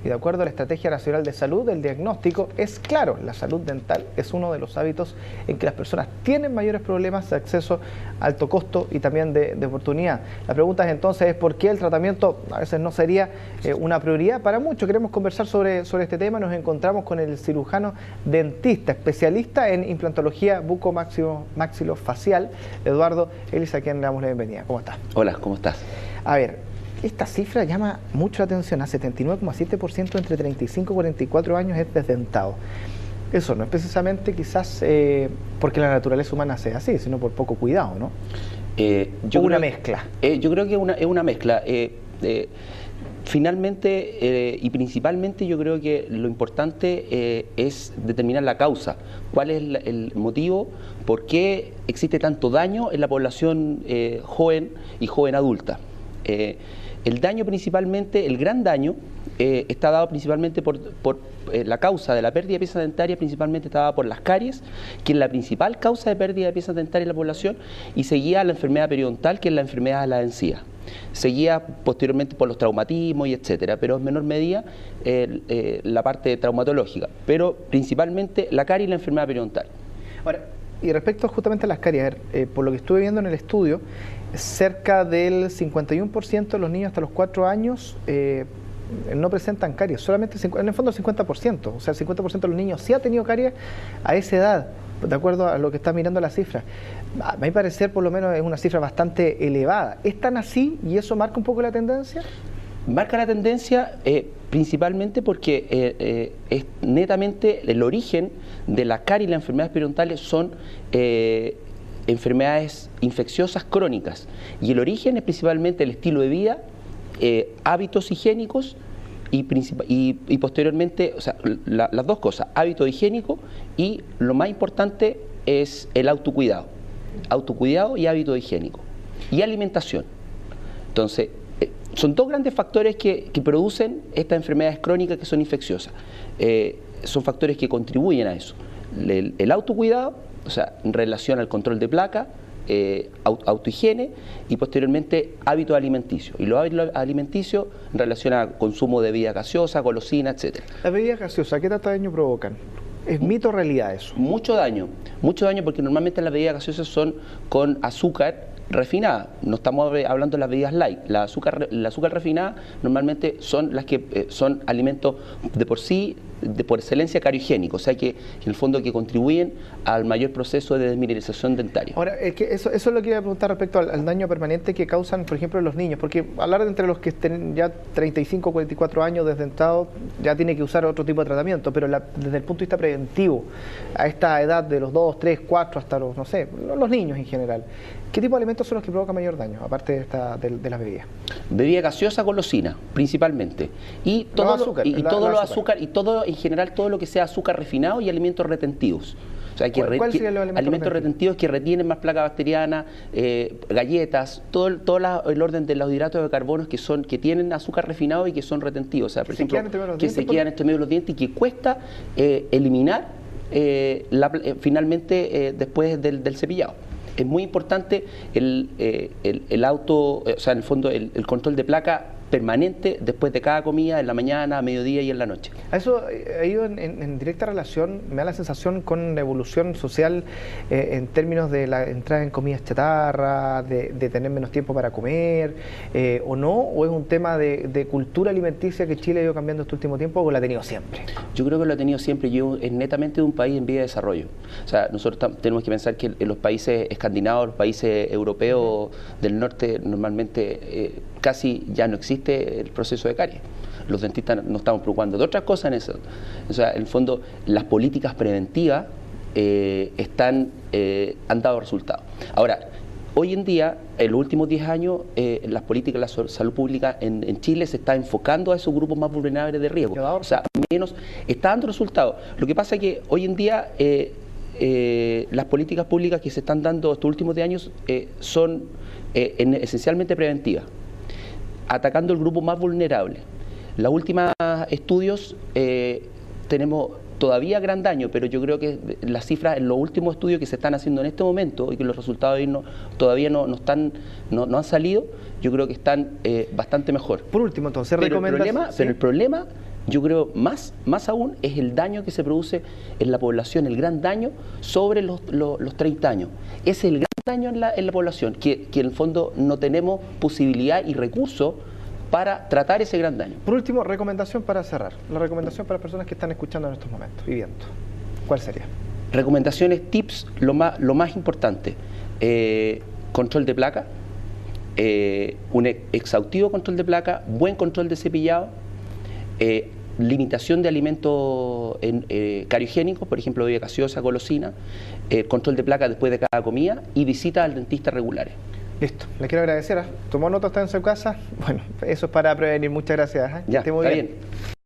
Y de acuerdo a la Estrategia Nacional de Salud, el diagnóstico es claro: la salud dental es uno de los hábitos en que las personas tienen mayores problemas de acceso a alto costo y también de oportunidad. La pregunta es entonces ¿por qué el tratamiento a veces no sería una prioridad para muchos? Queremos conversar sobre este tema. Nos encontramos con el cirujano dentista, especialista en implantología bucomaxilofacial, Eduardo Ellis, a quien le damos la bienvenida. ¿Cómo está? Hola, ¿cómo estás? A ver, esta cifra llama mucho la atención. A 79,7% entre 35 y 44 años es desdentado. Eso no es precisamente quizás porque la naturaleza humana sea así, sino por poco cuidado, ¿no? Una mezcla. Yo creo que es una mezcla. Finalmente y principalmente yo creo que lo importante es determinar la causa. ¿Cuál es el motivo? ¿Por qué existe tanto daño en la población joven y joven adulta? El daño principalmente, el gran daño, está dado principalmente por la causa de la pérdida de piezas dentarias, principalmente está dada por las caries, que es la principal causa de pérdida de piezas dentarias en la población, y seguida la enfermedad periodontal, que es la enfermedad de la encía. Seguida posteriormente por los traumatismos y etcétera, pero en menor medida la parte traumatológica, pero principalmente la carie y la enfermedad periodontal. Ahora, y respecto justamente a las caries, por lo que estuve viendo en el estudio, cerca del 51% de los niños hasta los 4 años no presentan caries, solamente en el fondo el 50%, o sea, el 50% de los niños sí ha tenido caries a esa edad, de acuerdo a lo que está mirando la cifra. A mi parecer, por lo menos, es una cifra bastante elevada. ¿Es tan así y eso marca un poco la tendencia? Marca la tendencia principalmente porque es netamente el origen de la carie y las enfermedades periodontales son enfermedades infecciosas crónicas, y el origen es principalmente el estilo de vida, hábitos higiénicos y posteriormente, o sea, las dos cosas, hábito higiénico, y lo más importante es el autocuidado y hábito higiénico y alimentación. Entonces, son dos grandes factores que producen estas enfermedades crónicas que son infecciosas. Son factores que contribuyen a eso. El autocuidado, o sea, en relación al control de placa, autohigiene, y posteriormente hábitos alimenticios. Y los hábitos alimenticios en relación al consumo de bebida gaseosa, golosina, etc. ¿Las bebidas gaseosas qué tanto daño provocan? ¿Es mito o realidad eso? Mucho daño porque normalmente las bebidas gaseosas son con azúcar refinada. No estamos hablando de las bebidas light. La azúcar refinada normalmente son las que son alimentos de por sí, por excelencia cariogénicos, o sea que en el fondo que contribuyen al mayor proceso de desmineralización dentaria. Ahora, es que eso es lo que iba a preguntar respecto al daño permanente que causan, por ejemplo, los niños, porque hablar de entre los que estén ya 35 o 44 años desdentados ya tiene que usar otro tipo de tratamiento, pero desde el punto de vista preventivo, a esta edad de los 2, 3, 4 hasta los, no sé, los niños en general, ¿qué tipo de alimentos son los que provocan mayor daño, aparte de las bebidas? Bebida gaseosa, golosina, principalmente. Y todo los azúcar, y todo en general, todo lo que sea azúcar refinado y alimentos retentivos. O sea, ¿Cuál serían los alimentos retentivos que retienen más placa bacteriana, galletas, todo el orden de los hidratos de carbono que tienen azúcar refinado y que son retentivos. O sea, por ejemplo, que se quedan entre medio de los dientes y que cuesta eliminar finalmente después del cepillado. Es muy importante o sea, en el fondo el control de placa permanente después de cada comida, en la mañana, a mediodía y en la noche. A eso ha ido en directa relación, me da la sensación, con la evolución social en términos de la entrada en comidas chatarra, de tener menos tiempo para comer, o no, o es un tema de cultura alimenticia que Chile ha ido cambiando este último tiempo, o lo ha tenido siempre. Yo creo que lo ha tenido siempre. Es netamente de un país en vía de desarrollo. O sea, nosotros tenemos que pensar que en los países escandinavos, los países europeos del norte, normalmente casi ya no existe el proceso de caries. Los dentistas no estamos preocupando de otras cosas en eso. O sea, en el fondo, las políticas preventivas han dado resultados. Ahora, hoy en día, en los últimos 10 años, las políticas de la salud pública en Chile se está enfocando a esos grupos más vulnerables de riesgo. O sea, menos está dando resultados. Lo que pasa es que hoy en día las políticas públicas que se están dando estos últimos 10 años son esencialmente preventivas, atacando el grupo más vulnerable. Los últimos estudios tenemos todavía gran daño, pero yo creo que las cifras en los últimos estudios que se están haciendo en este momento y que los resultados todavía no han salido, yo creo que están bastante mejor. Por último, entonces, pero el problema, yo creo más aún es el daño que se produce en la población, el gran daño sobre los 30 años. Es el gran daño en la población, que en el fondo no tenemos posibilidad y recursos para tratar ese gran daño. Por último, recomendación para cerrar. La recomendación para las personas que están escuchando en estos momentos y viendo. ¿Cuál sería? Recomendaciones, tips, lo más importante. Control de placa, un exhaustivo control de placa, buen control de cepillado, limitación de alimentos cariogénicos, por ejemplo, bebida gaseosa, golosina, control de placa después de cada comida y visitas al dentista regulares. Listo, le quiero agradecer. ¿Tomó nota, está en su casa? Bueno, eso es para prevenir. Muchas gracias. Ya, esté muy está bien. bien.